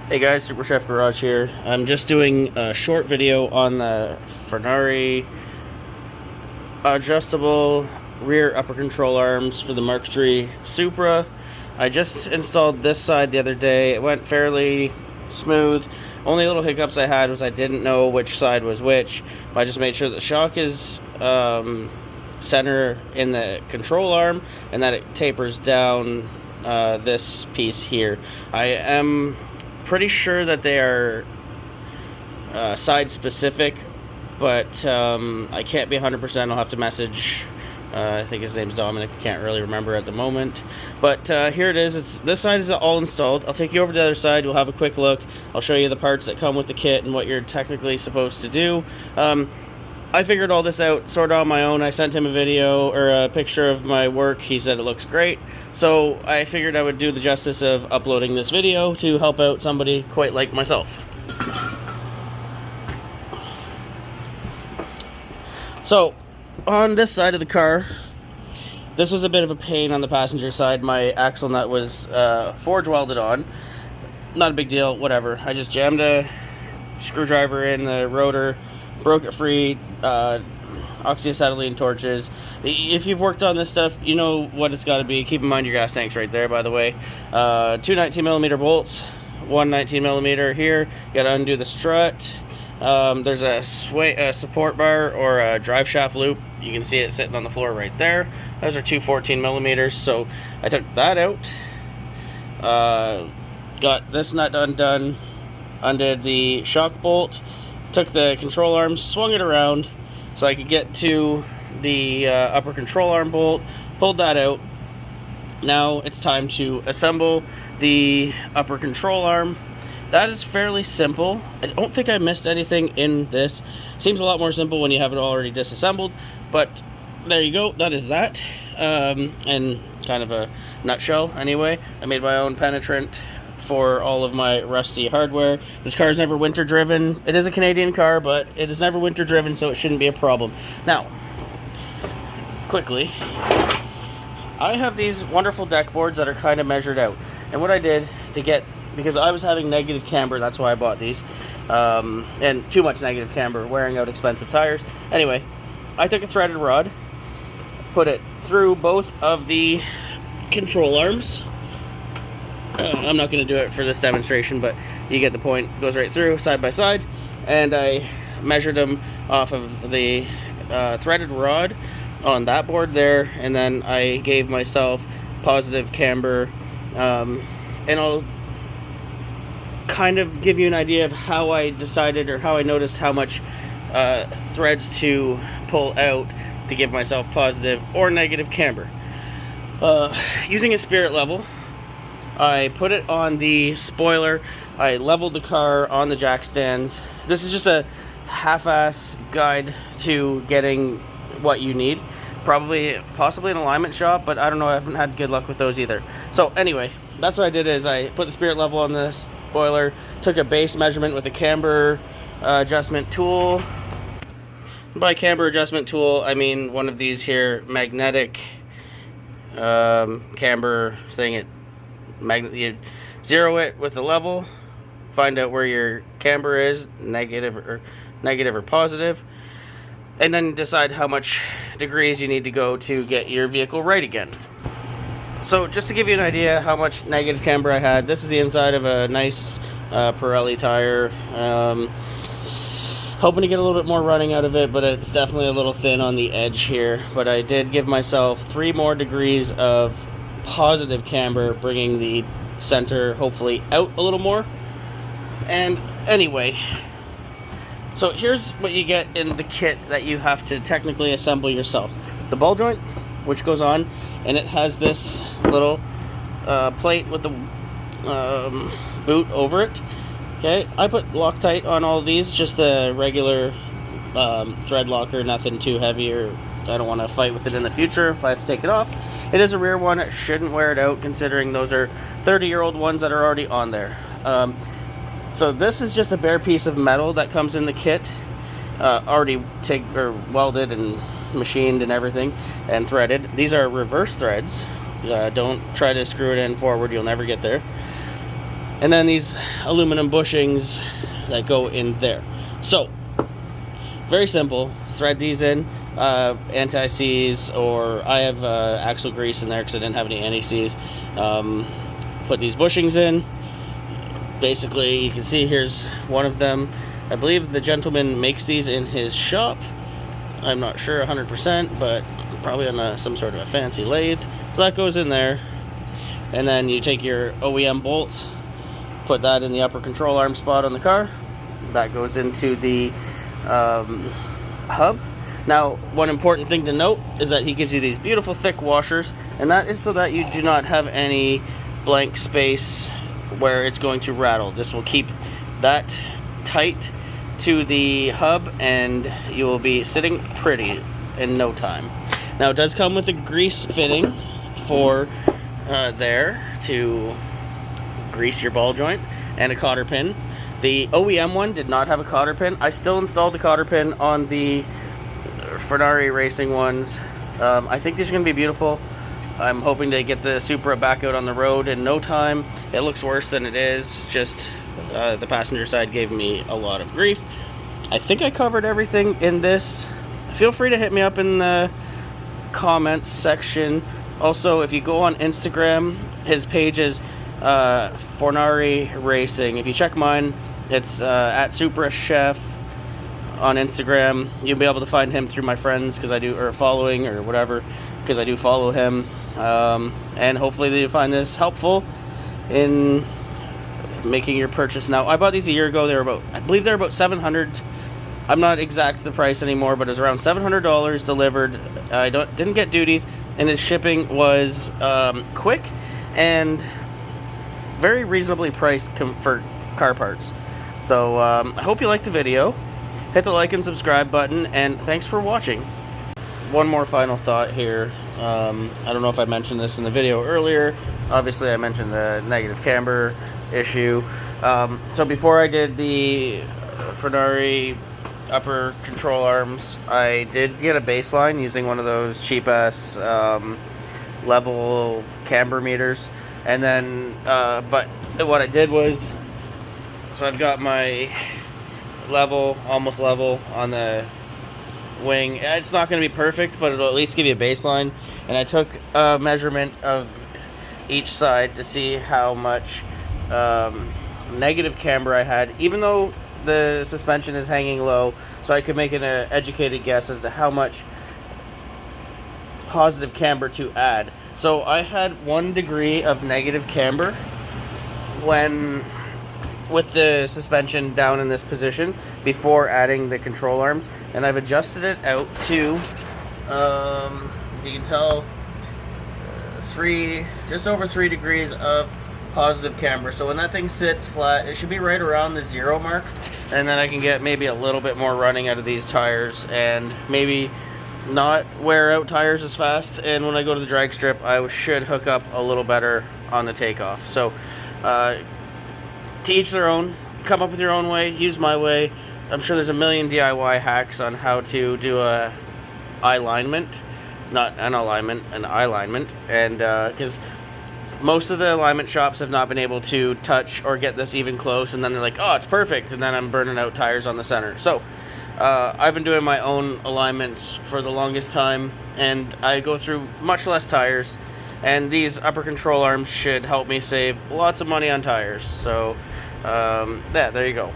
Hey guys, Super Chef Garage here. I'm just doing a short video on the Fornari adjustable rear upper control arms for the Mk3 Supra. I just installed this side the other day. It went fairly smooth. Only little hiccups I had was I didn't know which side was which. I just made sure the shock is center in the control arm and that it tapers down this piece here. I am pretty sure that they are side specific, but I can't be 100%. I'll have to message I think his name's Dominic. I can't really remember at the moment, but here it is. This side is all installed. I'll take you over to the other side. We'll have a quick look. I'll show you the parts that come with the kit and what you're technically supposed to do. I figured all this out sort of on my own. I sent him a video or a picture of my work. He said it looks great. So I figured I would do the justice of uploading this video to help out somebody quite like myself. So on this side of the car, this was a bit of a pain on the passenger side. My axle nut was forge welded on. Not a big deal, whatever. I just jammed a screwdriver in the rotor, broke it free, oxyacetylene torches. If you've worked on this stuff, you know what it's got to be. Keep in mind your gas tank's right there, by the way. Two 19mm bolts, one 19mm here. You got to undo the strut. There's a support bar or a drive shaft loop. You can see it sitting on the floor right there. Those are two 14mm. So I took that out. Got this nut undone. Undid the shock bolt. Took the control arm, swung it around so I could get to the upper control arm bolt, pulled that out. Now it's time to assemble the upper control arm. That is fairly simple. I don't think I missed anything in this. Seems a lot more simple when you have it already disassembled, but there you go. That is that. And kind of a nutshell anyway. I made my own penetrant for all of my rusty hardware. This car is never winter driven. It is a Canadian car, but it is never winter driven, so it shouldn't be a problem. Now, quickly, I have these wonderful deck boards that are kind of measured out. And what I did to get, because I was having negative camber, that's why I bought these, and too much negative camber, wearing out expensive tires. Anyway, I took a threaded rod, put it through both of the control arms. I'm not going to do it for this demonstration, but you get the point. It goes right through, side by side, and I measured them off of the threaded rod on that board there, and then I gave myself positive camber, and I'll kind of give you an idea of how I decided or how I noticed how much threads to pull out to give myself positive or negative camber. Using a spirit level, I put it on the spoiler. I leveled the car on the jack stands. This is just a half-ass guide to getting what you need. Possibly an alignment shop, but I don't know. I haven't had good luck with those either. So anyway, that's what I did is I put the spirit level on the spoiler, took a base measurement with a camber adjustment tool. By camber adjustment tool, I mean one of these here magnetic camber thing. You zero it with the level, find out where your camber is, negative or positive, and then decide how much degrees you need to go to get your vehicle right again. So just to give you an idea how much negative camber I had, this is the inside of a nice Pirelli tire. Hoping to get a little bit more running out of it, but it's definitely a little thin on the edge here. But I did give myself 3 more degrees of positive camber, bringing the center hopefully out a little more. And anyway, so here's what you get in the kit that you have to technically assemble yourself. The ball joint, which goes on, and it has this little plate with the boot over it. Okay, I put Loctite on all of these, just the regular thread locker, nothing too heavy, or I don't want to fight with it in the future if I have to take it off. It is a rear one. It shouldn't wear it out, considering those are 30-year-old ones that are already on there. So this is just a bare piece of metal that comes in the kit, already welded and machined and everything, and threaded. These are reverse threads. Don't try to screw it in forward. You'll never get there. and then these aluminum bushings that go in there. So very simple. Thread these in, anti-seize, or I have axle grease in there because I didn't have any anti-seize. Put these bushings in. Basically, you can see here's one of them. I believe the gentleman makes these in his shop. I'm not sure 100%, but probably on some sort of a fancy lathe. So that goes in there. And then you take your OEM bolts, put that in the upper control arm spot on the car. That goes into the hub. Now, one important thing to note is that he gives you these beautiful thick washers, and that is so that you do not have any blank space where it's going to rattle. This will keep that tight to the hub, and you will be sitting pretty in no time. Now, it does come with a grease fitting for there to grease your ball joint, and a cotter pin. The OEM one did not have a cotter pin. I still installed the cotter pin on the Fornari racing ones. I think these are going to be beautiful. I'm hoping to get the Supra back out on the road in no time. It looks worse than it is. Just the passenger side gave me a lot of grief. I think I covered everything in this. Feel free to hit me up in the comments section. Also, if you go on Instagram, his page is Fornari Racing. If you check mine, it's at Supra Chef on Instagram. You'll be able to find him through my friends, because I do, or following or whatever, because I do follow him. And hopefully you find this helpful in making your purchase. Now, I bought these a year ago. They were about, I believe they're about $700. I'm not exact the price anymore, but it was around $700 delivered. I didn't get duties, and his shipping was quick and very reasonably priced for car parts. So I hope you liked the video. Hit the like and subscribe button, and thanks for watching. One more final thought here. I don't know if I mentioned this in the video earlier. Obviously, I mentioned the negative camber issue. So before I did the Fornari upper control arms, I did get a baseline using one of those cheap-ass level camber meters. And then, but what I did was, so I've got my level, almost level on the wing. It's not going to be perfect, but it'll at least give you a baseline. And I took a measurement of each side to see how much negative camber I had, even though the suspension is hanging low, so I could make an educated guess as to how much positive camber to add. So I had 1 degree of negative camber when with the suspension down in this position before adding the control arms, and I've adjusted it out to you can tell just over 3 degrees of positive camber. So when that thing sits flat, it should be right around the 0 mark, and then I can get maybe a little bit more running out of these tires, and maybe not wear out tires as fast. And when I go to the drag strip, I should hook up a little better on the takeoff. So to each their own. Come up with your own way, use my way. I'm sure there's a million DIY hacks on how to do a alignment, not an alignment, an alignment. And because most of the alignment shops have not been able to touch or get this even close, and then they're like, oh, it's perfect, and then I'm burning out tires on the center. So I've been doing my own alignments for the longest time, and I go through much less tires, and these upper control arms should help me save lots of money on tires. So yeah, there you go.